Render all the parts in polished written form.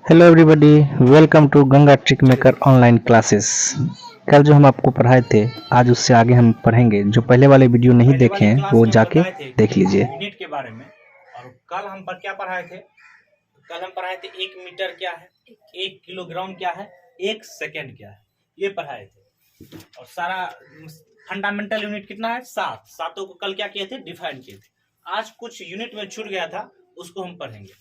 Hello everybody, welcome to Ganga trick maker online classes. कल जो हम आपको पढ़ाए थे, आज उससे आगे हम पढ़ेंगे। जो पहले वाले वीडियो नहीं पहले देखे वाली हैं क्लास वो में हम जाके बताए थे देख लीजिए। यूनिट के बारे में। और कल हम पर क्या पढ़ाए थे? कल हम पढ़ाए थे 1 मीटर क्या है, 1 किलोग्राम क्या है, 1 सेकेंड क्या है, ये पढ़ाए थे। और सारा फंडामेंटल यूनिट कितना है, 7। सातों को कल क्या किए थे, डिफाइन किए थे। आज कुछ यूनिट में छूट गया था, उसको हम पढ़ेंगे।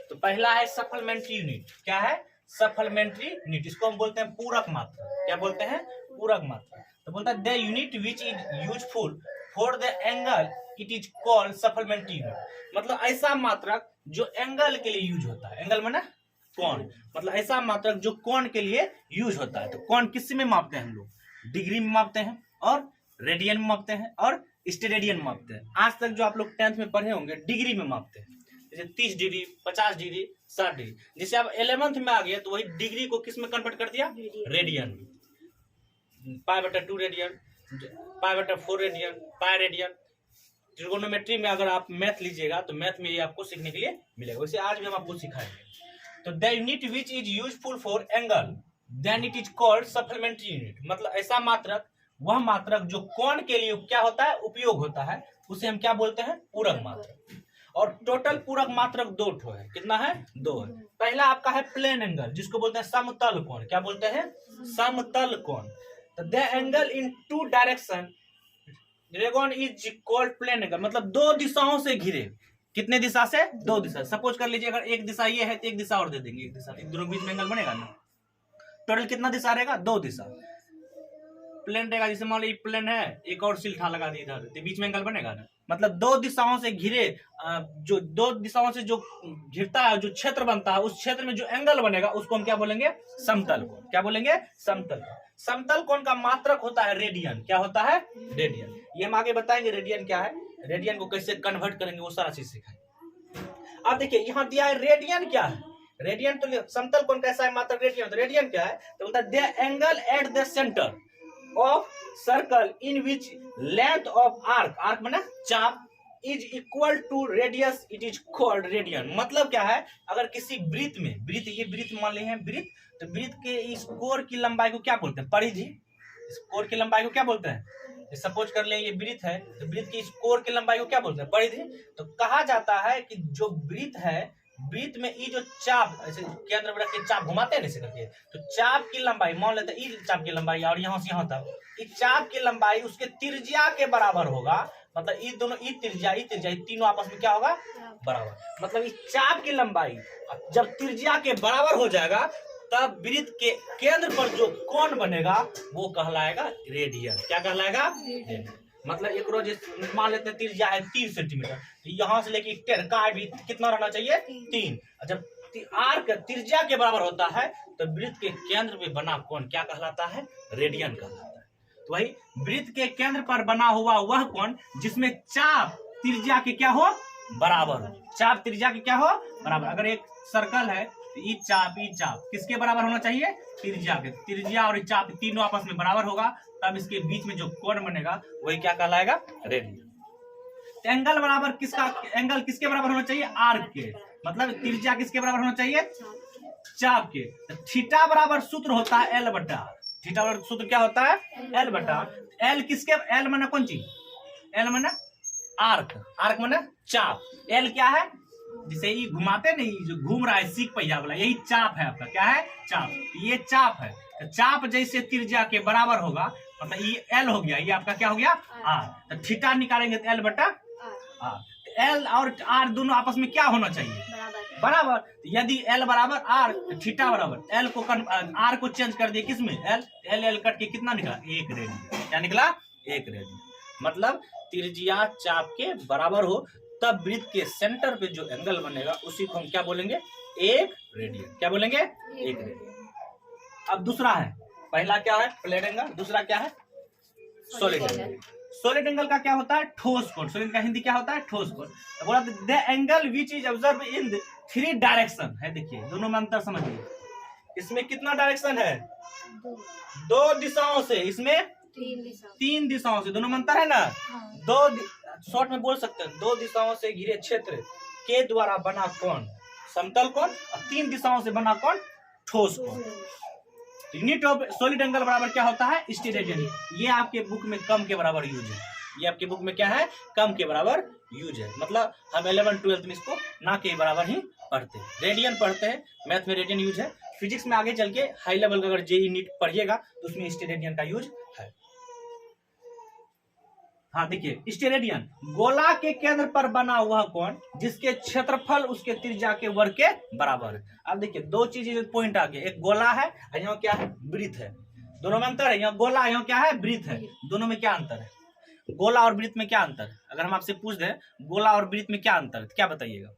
तो पहला है सप्लीमेंट्री यूनिट। क्या है? Supplementary unit. इसको हम बोलते हैं पूरक मात्रा। क्या बोलते हैं? पूरक मात्रा। तो बोलता है the unit which is useful for the angle it is called supplementary unit. मतलब ऐसा मात्रक जो एंगल के लिए यूज होता है। एंगल माने कोण। मतलब ऐसा मात्रक जो कोण के लिए यूज होता है। तो कोण किस में मापते हैं हम लोग? डिग्री में मापते हैं, और रेडियन में मापते हैं, और स्टेरेडियन में मापते हैं। आज तक जो आप लोग 10th में पढ़े होंगे, डिग्री में मापते हैं। जैसे 30 डिग्री, 50 डिग्री, 60 डिग्री। जैसे अब 11th में आ गया तो वही डिग्री को किस में कन्वर्ट कर दिया? Radian. π/2 radian, π/4 radian, pi radian. Trigonometry में अगर आप मैथ लीजिएगा तो मैथ में ये आपको सीखने के लिए मिलेगा। वैसे आज भी हम आपको सिखाएंगे। तो the unit which is useful for angle then it is called supplementary unit. मतलब ऐसा मात्रक, वह मात्रक जो कोण के लिए क्या होता है, उपयोग होता है, उसे हम क्या बोलते हैं? पूरक मात्रक। और टोटल पूरक मात्रक 2 ठो है। कितना है? 2 है। पहला आपका है प्लेन एंगल, जिसको बोलते हैं समतल कोण। क्या बोलते हैं? समतल कोण। The angle in 2 direction region is called plane angle. मतलब 2 दिशाओं से घिरे। कितने दिशा से? 2 दिशा। सपोज कर लीजिए अगर एक दिशा ये है तो एक दिशा और दे देंगे, एक दिशा। इन दोनों के बीच में एंगल बनेगा ना। टोटल कितना दिशा रहेगा? 2 दिशा। प्लेन रहेगा, जैसे मान लो प्लेन है, एक और सिलठा लगा दी इधर, तो बीच में एंगल बनेगा ना। मतलब 2 दिशाओं से घिरे, जो 2 दिशाओं से जो घिरता है, जो क्षेत्र बनता है, उस क्षेत्र में जो एंगल बनेगा उसको हम क्या बोलेंगे? समतल कोण। क्या बोलेंगे? समतल कोण। समतल कोण का मात्रक होता है रेडियन। क्या होता है? रेडियन। ये हम आगे बताएंगे रेडियन क्या है, रेडियन को कैसे कन्वर्ट करेंगे, वो सारा चीज सिखाएंगे। अब देखिए यहाँ दिया है रेडियन क्या है। रेडियन तो समतल कोण कैसा है, मात्रक रेडियन। तो रेडियन क्या है? तो बोलता है the angle at the centre of circle in which length of arc, arc माने चाप, is equal to radius, it is called radian. मतलब क्या है? अगर किसी वृत्त में, वृत्त, ये वृत्त मान लिए हैं वृत्त, तो वृत्त के इस कोर की लंबाई को क्या बोलते हैं? परिधि। इस कोर की लंबाई को क्या बोलते हैं? सपोज कर ले ये वृत्त है, तो वृत्त की इस कोर की लंबाई को क्या बोलते हैं? परिधि। तो कहा जाता है कि जो वृत्त है, वृत्त में ये जो चाप, ऐसे केंद्र में रख के चाप घुमाते हैं ऐसे करके, तो चाप की लंबाई मान लेते हैं, ये चाप की लंबाई और यहाँ से यहाँ तक, इस चाप की लंबाई उसके त्रिज्या के बराबर होगा। मतलब ये दोनों, ये त्रिज्या, तीनों आपस में क्या होगा? बराबर। मतलब इस चाप की लंबाई जब त्रिज्या के बराबर हो जाएगा, तब वृत्त के केंद्र पर जो कोण बनेगा वो कहलाएगा रेडियन। क्या कहलाएगा? रेडियन। मतलब एक रोज मान लेते हैं त्रिज्या है 3 सेंटीमीटर, तो यहाँ से लेके टेढ़ का भी कितना रहना चाहिए? 3। जब आर्क त्रिज्या के बराबर होता है तो वृत्त के केंद्र में बना कोण क्या कहलाता है? रेडियन कहलाता है। तो वही वृत्त के केंद्र पर बना हुआ वह कोण जिसमें चाप त्रिज्या के क्या हो? बराबर हो। चाप त्रिज्या के क्या हो? बराबर। अगर एक सर्कल है तो ई चाप किसके बराबर होना चाहिए? त्रिज्या के। त्रिज्या और चाप तीनों आपस में बराबर होगा, तब इसके बीच में जो कोण बनेगा वही क्या कहलाएगा? रेडियन। एंगल बराबर किसका, एंगल किसके बराबर होना चाहिए? आर्क के। मतलब त्रिज्या किसके बराबर होना चाहिए? चाप के। थीटा बराबर सूत्र होता है एल बटा। थीटा बराबर सूत्र क्या होता है? एल बटा। एल किसके? एल माना कौन चीज? एल माना आर्क। आर्क माना चाप। एल क्या है? जिसे ये घुमाते नहीं, जो घूम रहा है सीख पहिया वाला, यही चाप है आपका। क्या है? चाप। ये चाप है। तो चाप जैसे त्रिज्या के बराबर होगा, मतलब ये एल हो गया, ये आपका क्या हो गया? आर। तो थीटा निकालेंगे तो एल बटा आर। एल और आर दोनों आपस में क्या होना चाहिए? बराबर। यदि एल बराबर आर, थीटा बराबर एल को आर को चेंज कर दिए किसमें? एल। एल एल कट के कितना निकला? 1 रेडियन। क्या निकला? 1 रेडियन। मतलब त्रिज्या चाप के बराबर हो, तब वृत्त के सेंटर पे जो एंगल बनेगा उसी को हम क्या बोलेंगे? 1 रेडियन। क्या बोलेंगे? 1 रेडियन। अब दूसरा है, पहला क्या है? Plane angle. दूसरा क्या है? Solid angle. सॉलिड एंगल का क्या होता है? ठोस कोण। सॉलिड का हिंदी क्या होता है? ठोस कोण। तो बोला the angle which is observe in 3 direction है। देखिए दोनों में अंतर समझिए। इसमें कितना डायरेक्शन है? 2 दिशाओं से। इसमें 3 दिशाओं से। दोनों में अंतर है ना। 2 शॉर्ट में बोल सकते हैं, 2 दिशाओं से घिरे क्षेत्र के द्वारा बना कोण समतल कोण, और 3 दिशाओं से बना कौन, ठोस कोण। यूनिट ऑफ सॉलिड एंगल बराबर क्या होता है, स्टेरेडियन। ये आपके बुक में कम के बराबर यूज है, ये आपके बुक में क्या है, कम के बराबर यूज है। मतलब हम 11-12 में इसको ना के बराबर ही पढ़ते हैं, रेडियन पढ़ते हैं, मैथ में रेडियन यूज है। फिजिक्स में आगे चल के हाई लेवल का अगर जेई नीट पढ़िएगा तो उसमें स्टेरेडियन का यूज है। हाँ देखिए, स्टेरेडियन गोला के केंद्र पर बना हुआ कोण जिसके क्षेत्रफल उसके त्रिज्या के वर्ग के बराबर है। अब देखिए दो चीजें पॉइंट आ गए, एक गोला है और यहाँ क्या है, वृत्त है। दोनों में अंतर है, यहाँ गोला यहाँ क्या है, वृत्त है। दोनों में क्या अंतर है, गोला और वृत्त में क्या अंतर है? अगर हम आपसे पूछ दें गोला और वृत्त में क्या अंतर है तो क्या बताइएगा?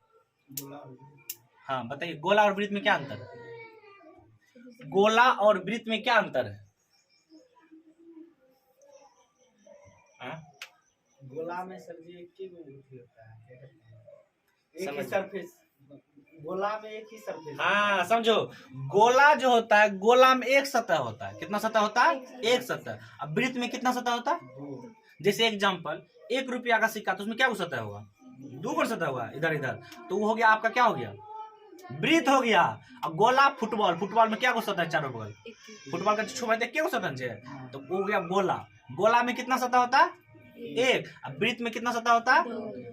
हाँ बताइए, गोला और वृत्त में क्या अंतर है? गोला और वृत्त में क्या अंतर है? गोला में सर जी एक ही होता है, एक ही सरफेस, गोला में एक ही सरफेस। हाँ समझो, गोला जो होता है, गोला में एक सतह होता है। कितना सतह होता है, एक सतह। अब वृत्त में कितना सतह होता है? जैसे एग्जांपल 1 रुपया का सिक्का, तो उसमें क्या सतह होगा, 2 सतह होगा इधर इधर, तो वो हो गया आपका क्या हो गया, वृत्त हो गया। अब गोला, फुटबॉल, फुटबॉल में क्या सतह है, चारों बगल, फुटबॉल का छुपा क्या सतह है, तो वो हो गया गोला। गोला में कितना सतह होता है, एक। अब वृत्त में कितना सतह होता है,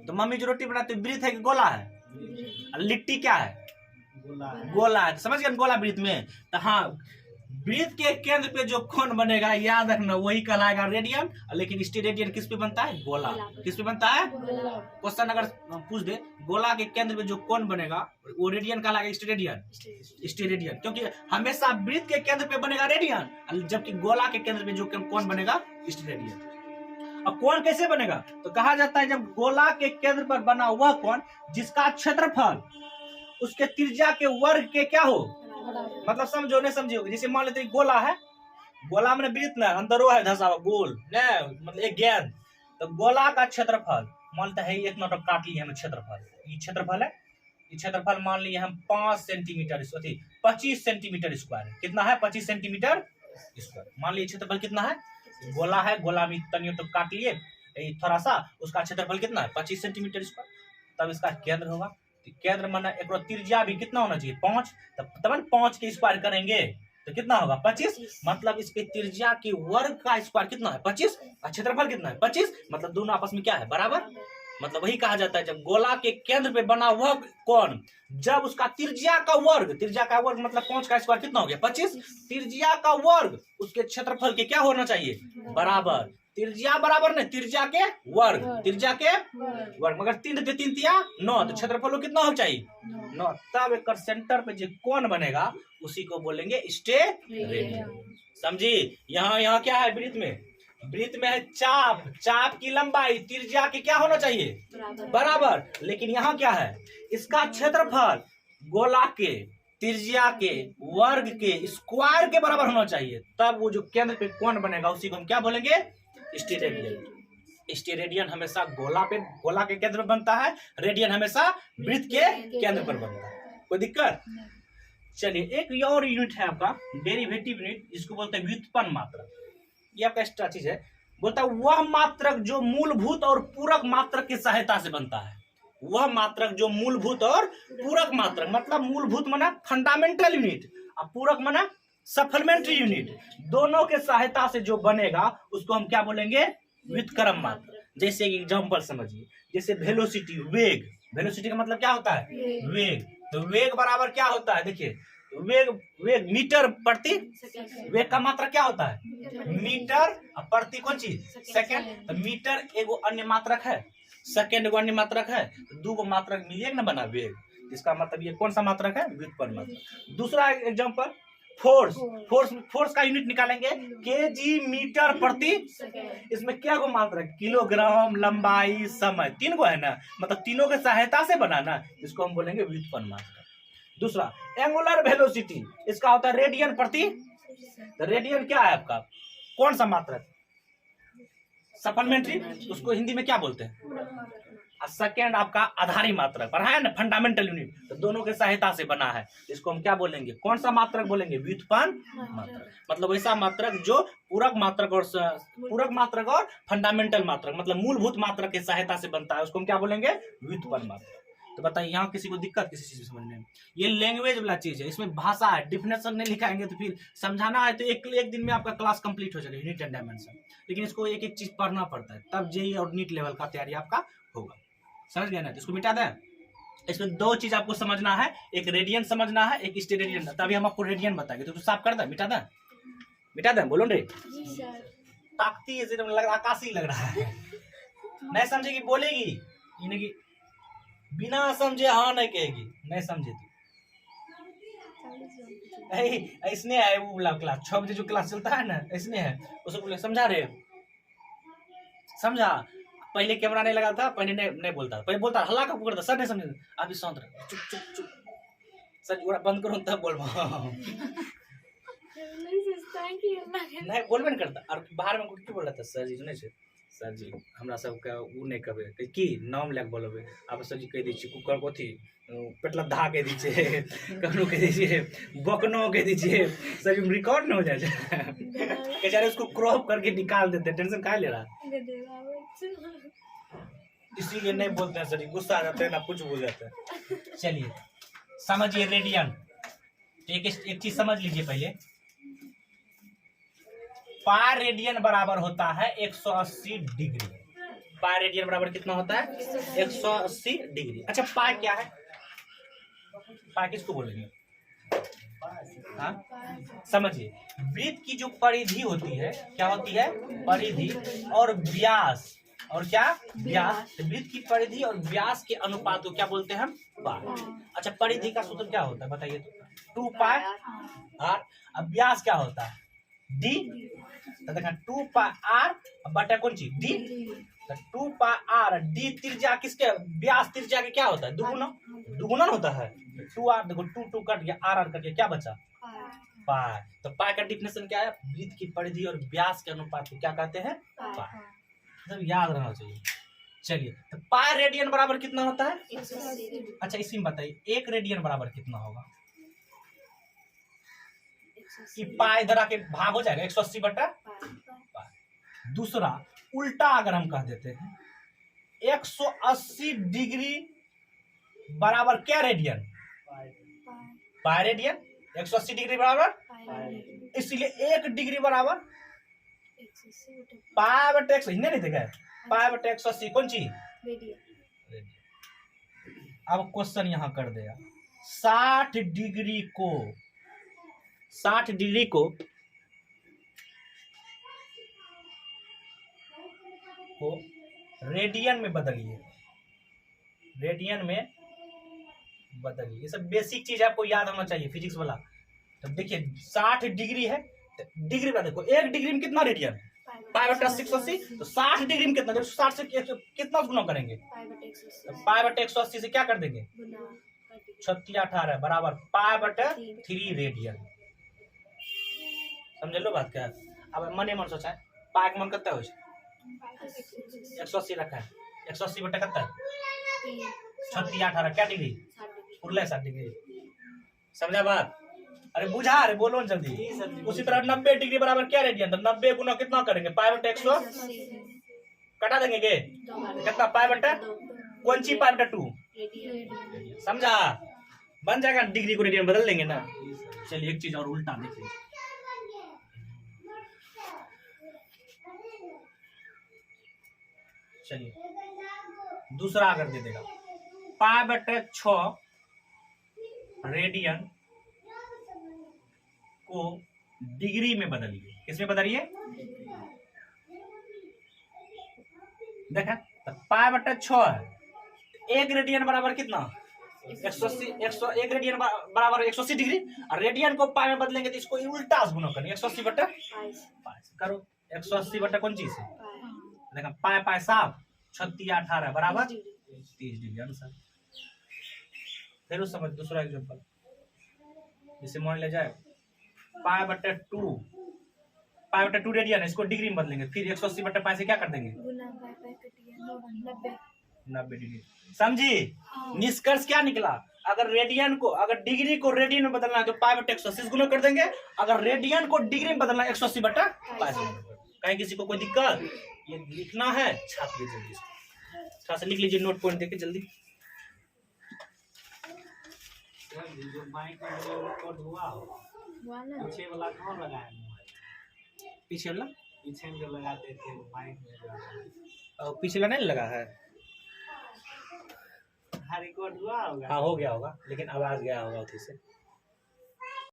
तो मम्मी जो रोटी बनाती है वृत्त है कि गोला है? लिट्टी क्या है, गोला है। समझ गए गोला वृत्त में। तो हाँ, वृत्त के केंद्र पे जो कोण बनेगा याद रखना वही कहलाएगा रेडियन, लेकिन स्टेरेडियन किस पे बनता है, गोला। किस पे बनता है, क्वेश्चन अगर पूछ दे गोला के केंद्र पे जो कोण बनेगा वो रेडियन कहलाएगा, स्टेरेडियन। स्टेरेडियन क्योंकि हमेशा वृत्त के केंद्र पे बनेगा रेडियन, जबकि गोला के केंद्र पे जो कोण बनेगा स्टेरेडियन। अब कोण कैसे बनेगा, तो कहा जाता है जब गोला के केंद्र पर बना हुआ कोण जिसका क्षेत्रफल उसके त्रिज्या के वर्ग के क्या हो, मतलब समझो नहीं समझिए, जैसे मान लेते गोला है, गोला में वृत्त ना अंदर वो है धसा हुआ गोल न, मतलब एक गेंद, तो गोला का क्षेत्रफल मान लेते है, एक नोट काट लिए हम क्षेत्रफल, ये क्षेत्रफल है, ये क्षेत्रफल मान लिए हम 5 सेंटीमीटर 25 सेंटीमीटर स्क्वायर। कितना है, 25 सेंटीमीटर स्क्वायर। मान लीजिए क्षेत्रफल कितना है, गोला है, गोला में तनियो तो काट लिए थोड़ा सा, उसका क्षेत्रफल कितना है, 25 सेंटीमीटर स्क्वायर। तब इसका केंद्र होगा, केंद्र माना एक त्रिज्या भी कितना होना चाहिए, 5, तब 5 के स्क्वायर करेंगे तो कितना होगा, 25। मतलब इसके त्रिज्या के वर्ग का स्क्वायर कितना है, 25, और क्षेत्रफल कितना है, 25। मतलब दोनों आपस में क्या है, बराबर। मतलब वही कहा जाता है जब गोला के केंद्र पे बना हुआ कोण जब उसका त्रिज्या का वर्ग मतलब 5 का स्क्वायर कितना हो गया, 25। त्रिज्या का वर्ग उसके क्षेत्रफल के क्या होना चाहिए, बराबर। त्रिज्या बराबर नहीं, त्रिज्या के वर्ग, त्रिज्या के वर्ग। मगर 3 × 3 = 9, तो क्षेत्रफल कितना हो चाहिए, 9। तब एक सेंटर पे जो कोण बनेगा उसी को बोलेंगे स्टेरेडियन। समझी। यहाँ क्या है, वृत्त में है चाप, चाप की लंबाई त्रिज्या के क्या होना चाहिए, बराबर। लेकिन यहाँ क्या है, इसका क्षेत्रफल गोला के त्रिज्या के वर्ग के स्क्वायर के बराबर होना चाहिए। तब वो जो केंद्र पे कोण बनेगा उसी को हम क्या बोलेंगे, स्टेरेडियन। स्टेरेडियन हमेशा गोला के केंद्र पर बनता है, रेडियन हमेशा वृत्त के केंद्र पर बनता है। कोई दिक्कत। चलिए एक और यूनिट है आपका डेरिवेटिव यूनिट, जिसको बोलते हैं व्युत्पन्न मात्रक। ये आपका एक्स्ट्रा चीज है। बोलता है वह मात्रक जो मूलभूत और पूरक मात्रक की सहायता से बनता है। वह मात्रक जो मूलभूत और पूरक मात्रक, मतलब मूलभूत माना फंडामेंटल यूनिट और पूरक माना सप्लीमेंट्री यूनिट, दोनों के सहायता से जो बनेगा उसको हम क्या बोलेंगे, व्युत्क्रम मात्रक। जैसे एग्जांपल समझिए, जैसे वेलोसिटी, वेग। वेलोसिटी का मतलब क्या होता है, वेग। तो वेग बराबर क्या होता है, देखिए वेग मीटर प्रति, वेग का मात्रक क्या होता है, मीटर प्रति कौन चीज, सेकंड। तो मीटर एगो अन्य मात्रक है, सेकंड एगो अन्य मात्रक है, तो 2 मात्रक मिलिए ना बना वेग। इसका मतलब ये कौन सा मात्रक है, व्युत्पन्न मात्रक। दूसरा एग्जांपल फोर्स का यूनिट निकालेंगे, केजी मीटर प्रति। इसमें क्या को मात्रक, किलोग्राम, लंबाई, समय, 3 गो है ना, मतलब तीनों के सहायता से बना ना, इसको हम बोलेंगे व्युत्पन्न मात्रक। दूसरा एंगुलर वेलोसिटी, इसका होता है रेडियन प्रति। तो रेडियन क्या है आपका, कौन सा मात्रक, सप्लीमेंट्री, उसको हिंदी में क्या बोलते हैं। सेकंड आपका आधारी मात्रक पढ़ा है ना, फंडामेंटल यूनिट, तो दोनों के सहायता से बना है, इसको हम क्या बोलेंगे, कौन सा मात्रक बोलेंगे, व्युत्पन्न मात्रक। मतलब ऐसा मात्रक जो पूरक मात्रक और फंडामेंटल मात्रक मतलब मूलभूत मात्रक की सहायता से बनता है, उसको हम क्या बोलेंगे, व्युत्पन्न मात्रक। तो बताइए यहाँ किसी को दिक्कत किसी चीज समझने में? ये लैंग्वेज वाला चीज है, इसमें भाषा है, डिफिनेशन नहीं लिखाएंगे तो फिर समझाना है तो एक दिन में आपका क्लास कंप्लीट हो जाएगा यूनिट एंड डायमेंशन। लेकिन इसको एक एक चीज पढ़ना पड़ता है, तब जेईई और नीट लेवल का तैयारी आपका होगा। समझ गए ना? तो इसको मिटा दें। इसमें दो चीज आपको समझना है, एक रेडियन समझना है, एक स्टेरेडियन। तभी हम आपको रेडियन बताएंगे। तो साफ कर दें, मिटा दें, मिटा दें, बोलो रे। ताकती है, लग रहा आकाशी लग रहा है। नहीं समझेगी बोलेगी, यानी कि बिना समझे हाँ नहीं कहेगी, नहीं समझे तो इसने है वो वाला क्लास 6 बजे जो क्लास चलता है ना, इसने है उसको बोले समझा रहे, समझा। पहले कैमरा नहीं लगा था, पहले नहीं बोलता, पहले बोलता हल्ला का पकड़ता, सर नहीं समझे, अभी शांत रहे, चुप चुप चुप, सर पूरा बंद करो तब बोल नहीं बोलबे नहीं करता। और बाहर में क्यों बोल रहा था सर जी सुने से, सर जी हमरा सबके वो नहीं कहबे कि नाम लैके बोलबे, आप सर जी कह दीजिए कुकर को थी पेटला धा कह दीजिए, कखनो कह दीजिए बकनो कह दीजिए, सर जी रिकॉर्ड न हो जाए बेचारे उसको क्रॉप करके निकाल देते, टेंशन काहे ले रहा, इसीलिए नहीं बोलते हैं सर जी, गुस्सा आ जाते हैं ना कुछ बोल जाते हैं। चलिए समझिए रेडियन। एक चीज समझ लीजिए पहले, पाई रेडियन बराबर होता है 180 डिग्री। पाई रेडियन बराबर कितना होता है? 180 डिग्री। अच्छा पाई क्या है? पाई किसको बोलेंगे? हाँ समझिए, वृत्त की जो परिधि होती है क्या होती है? परिधि और व्यास, और क्या व्यास, वृत्त की परिधि और व्यास के अनुपात को क्या बोलते हैं? पाई। अच्छा परिधि का सूत्र क्या होता है बताइए तो? 2 पाई आर। अब व्यास क्या होता है? डी। तो देखा 2 पाई आर बटा कौन चीज? डी। तो 2 पाई आर डी त्रिज्या किसके? व्यास त्रिज्या के क्या होता है? दुगुणन होता है। 2 आर देखो 2 2 कट गया, आर कट गया, क्या बचा? पाई। तो पाई का डिफिनेशन क्या है? वृत्त की परिधि और व्यास के अनुपात को क्या कहते हैं? पाई। मतलब याद रहना चाहिए। चलिए तो पाई रेडियन बराबर कितना होता है? 180। अच्छा इसी में बताइए 1 रेडियन बराबर कितना होगा? कि पाई इधर आके भाग हो जाएगा 180 बटा पाई। दूसरा उल्टा अगर हम कह देते हैं 180 डिग्री बराबर क्या रेडियन? Pi radian. 180 डिग्री बराबर, इसलिए 1 डिग्री बराबर पाई बटे 180 नहीं देखा है, पाई बटे 180 कौन चीज? रेडियन। अब क्वेश्चन यहां कर देगा 60 डिग्री को रेडियन में बदलिए, रेडियन में बदलिए। ये सब बेसिक चीज आपको याद होना चाहिए फिजिक्स वाला। तो देखिए 60 डिग्री है, डिग्री में देखो 1 डिग्री में कितना रेडियन? पाई बटा 180। तो 60 डिग्री में कितना? 60 से कितना गुना करेंगे? पाई बटे 180 से क्या कर देंगे? 36 18 बराबर पाई बटे 3 रेडियन। समझ लो बात क्या है? अब मने मन सोचा है पाई का मन कितना हो? 180 रखा है, 180 बटे कितना? 36 18 क्या डिग्री? 60 डिग्री। समझा बात? अरे बुझा, अरे बोलो जल्दी। उसी तरह 90 डिग्री बराबर क्या रेडियन? तो 90 गुना कितना करेंगे? पाई बटे 180 कटा देंगे के कितना? पाई बटे कौन सी? पाई बटे 2। समझा? बन जाएगा डिग्री को रेडियन बदल देंगे ना। चलिए एक चीज और उल्टा देख लीजिए, चलिए दूसरा अगर दे देगा पाई बटे 6 रेडियन को डिग्री में बदलिए। किसमें बदलिए? देखा तो पाई बटे 6 है, 1 रेडियन बराबर कितना? 180। 101 रेडियन बराबर 180 डिग्री, और रेडियन को पाई में बदलेंगे तो इसको उल्टा गुना करेंगे 180 बटे पाई करो। 180 बटे कौन चीज है? देखा पाई पाई साफ 36 18 बराबर 30 डिग्री आंसर। फिर उस समझ दूसरा एग्जांपल, जैसे मान ले जाए पाई बटे 2 रेडियन, इसको डिग्री में बदलेंगे, फिर 180 बटे पाई से क्या कर देंगे? 90 डिग्री। समझी? निष्कर्ष क्या निकला? अगर रेडियन को, अगर डिग्री को रेडियन में बदलना है तो पाई बटे 180 गुना कर देंगे, अगर रेडियन को डिग्री में बदलना है 180 बटा पाई से। कहीं किसी को कोई दिक्कत? ये लिखना है, छाप लीजिए जल्दी, थोड़ा सा लिख लीजिए, नोट पॉइंट देके जल्दी। सर जी जो माइक में जो रिकॉर्ड हुआ होगा पीछे वाला कौन लगाया मोबाइल पीछे वाला पीछे में जो लगाते थे माइक में जो और पिछला नहीं लगा है। हाँ रिकॉर्ड हुआ होगा हाँ हो गया होगा, लेकिन आवाज गया होगा उसी से।